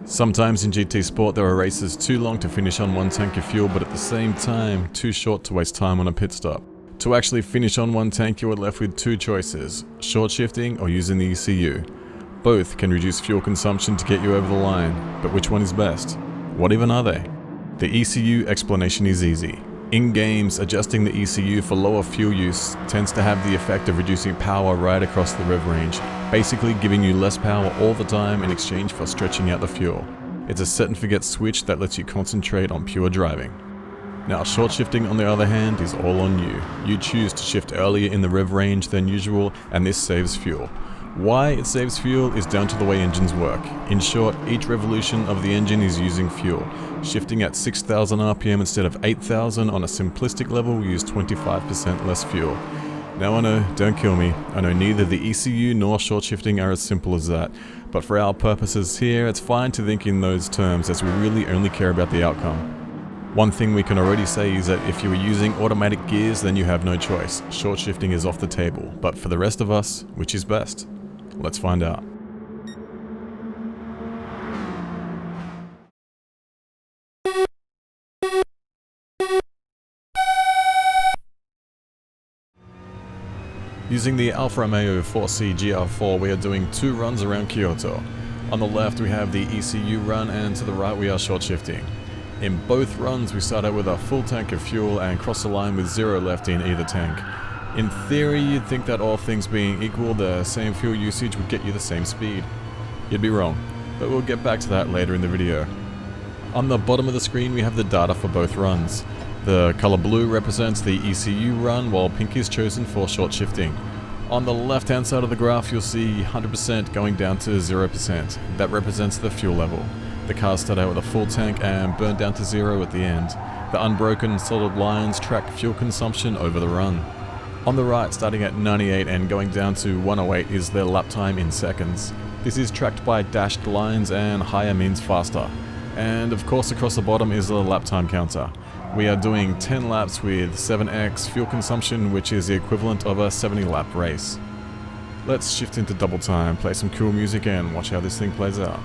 Sometimes in GT Sport there are races too long to finish on one tank of fuel, but at the same time too short to waste time on a pit stop. To actually finish on one tank, you are left with two choices: short shifting or using the ECU. Both can reduce fuel consumption to get you over the line, but which one is best? What even are they? The ECU explanation is easy. In games, adjusting the ECU for lower fuel use tends to have the effect of reducing power right across the rev range, basically giving you less power all the time in exchange for stretching out the fuel. It's a set and forget switch that lets you concentrate on pure driving. Now, short shifting on the other hand is all on you. You choose to shift earlier in the rev range than usual, and this saves fuel. Why it saves fuel is down to the way engines work. In short, each revolution of the engine is using fuel. Shifting at 6,000 RPM instead of 8,000 on a simplistic level will use 25% less fuel. Now I know, don't kill me, I know neither the ECU nor short shifting are as simple as that, but for our purposes here, it's fine to think in those terms as we really only care about the outcome. One thing we can already say is that if you are using automatic gears, then you have no choice. Short shifting is off the table, but for the rest of us, which is best? Let's find out. Using the Alfa Romeo 4C GR4, we are doing two runs around Kyoto. On the left we have the ECU run, and to the right we are short shifting. In both runs we start out with a full tank of fuel and cross the line with zero left in either tank. In theory, you'd think that all things being equal, the same fuel usage would get you the same speed. You'd be wrong, but we'll get back to that later in the video. On the bottom of the screen we have the data for both runs. The color blue represents the ECU run, while pink is chosen for short shifting. On the left hand side of the graph you'll see 100% going down to 0%. That represents the fuel level. The cars start out with a full tank and burn down to zero at the end. The unbroken solid lines track fuel consumption over the run. On the right, starting at 98 and going down to 108 is their lap time in seconds. This is tracked by dashed lines, and higher means faster. And of course across the bottom is the lap time counter. We are doing 10 laps with 7x fuel consumption, which is the equivalent of a 70 lap race. Let's shift into double time, play some cool music and watch how this thing plays out.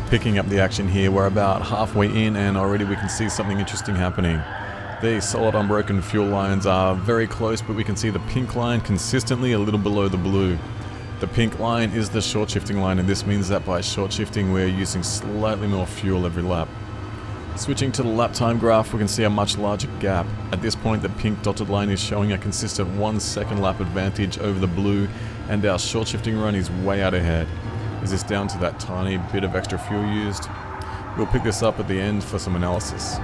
Picking up the action here, we're about halfway in and already we can see something interesting happening. The solid unbroken fuel lines are very close, but we can see the pink line consistently a little below the blue. The pink line is the short shifting line, and this means that by short shifting we're using slightly more fuel every lap. Switching to the lap time graph, we can see a much larger gap. At this point the pink dotted line is showing a consistent 1 second lap advantage over the blue, and our short shifting run is way out ahead. Is this down to that tiny bit of extra fuel used? We'll pick this up at the end for some analysis.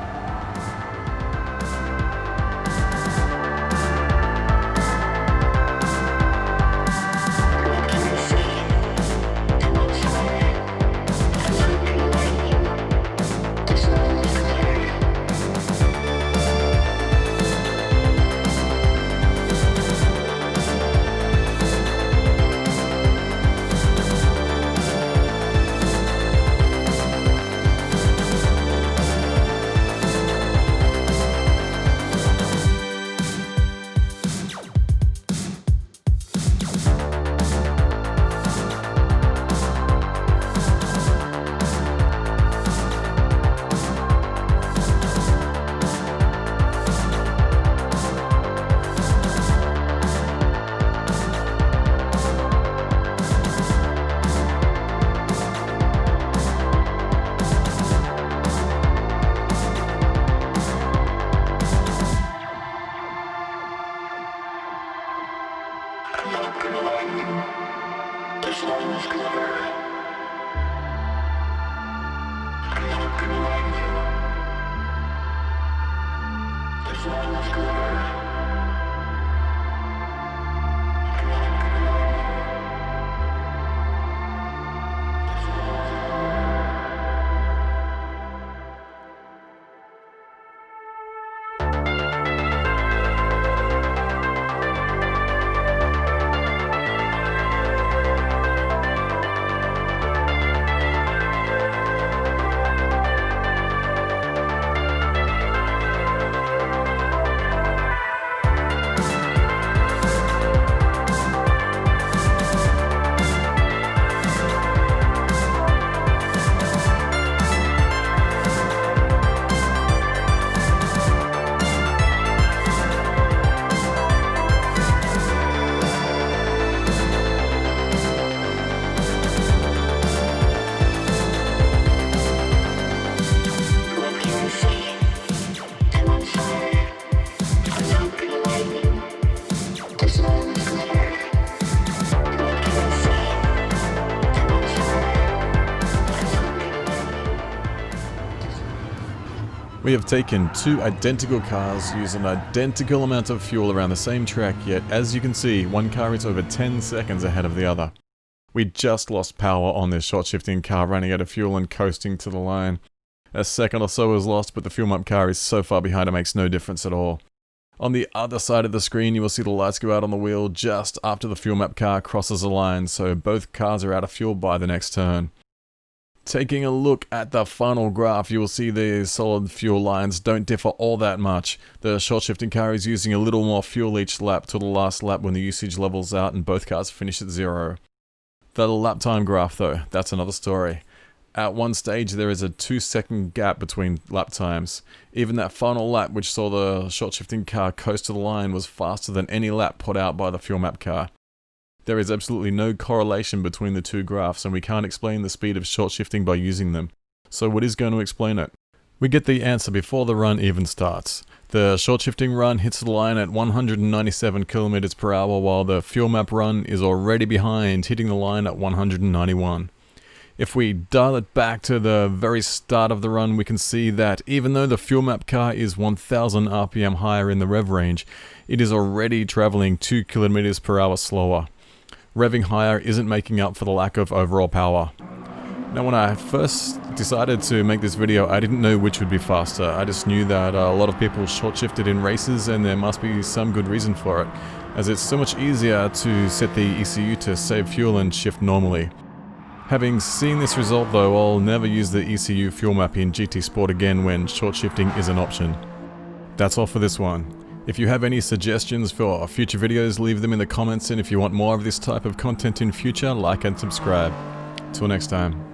We have taken two identical cars, using an identical amount of fuel around the same track, yet as you can see, one car is over 10 seconds ahead of the other. We just lost power on this short shifting car running out of fuel and coasting to the line. A second or so was lost, but the fuel map car is so far behind it makes no difference at all. On the other side of the screen you will see the lights go out on the wheel just after the fuel map car crosses the line, so both cars are out of fuel by the next turn. Taking a look at the final graph, you will see the solid fuel lines don't differ all that much. The short shifting car is using a little more fuel each lap till the last lap when the usage levels out and both cars finish at 0. The lap time graph though, that's another story. At one stage there is a 2-second gap between lap times. Even that final lap which saw the short shifting car coast to the line was faster than any lap put out by the fuel map car. There is absolutely no correlation between the two graphs, and we can't explain the speed of short shifting by using them. So what is going to explain it? We get the answer before the run even starts. The short shifting run hits the line at 197 km per hour, while the fuel map run is already behind, hitting the line at 191. If we dial it back to the very start of the run, we can see that even though the fuel map car is 1000 RPM higher in the rev range, it is already traveling 2 km per hour slower. Revving higher isn't making up for the lack of overall power. Now when I first decided to make this video, I didn't know which would be faster. I just knew that a lot of people short shifted in races and there must be some good reason for it, as it's so much easier to set the ECU to save fuel and shift normally. Having seen this result though, I'll never use the ECU fuel map in GT Sport again when short shifting is an option. That's all for this one. If you have any suggestions for future videos, leave them in the comments, and if you want more of this type of content in future, like and subscribe. Till next time.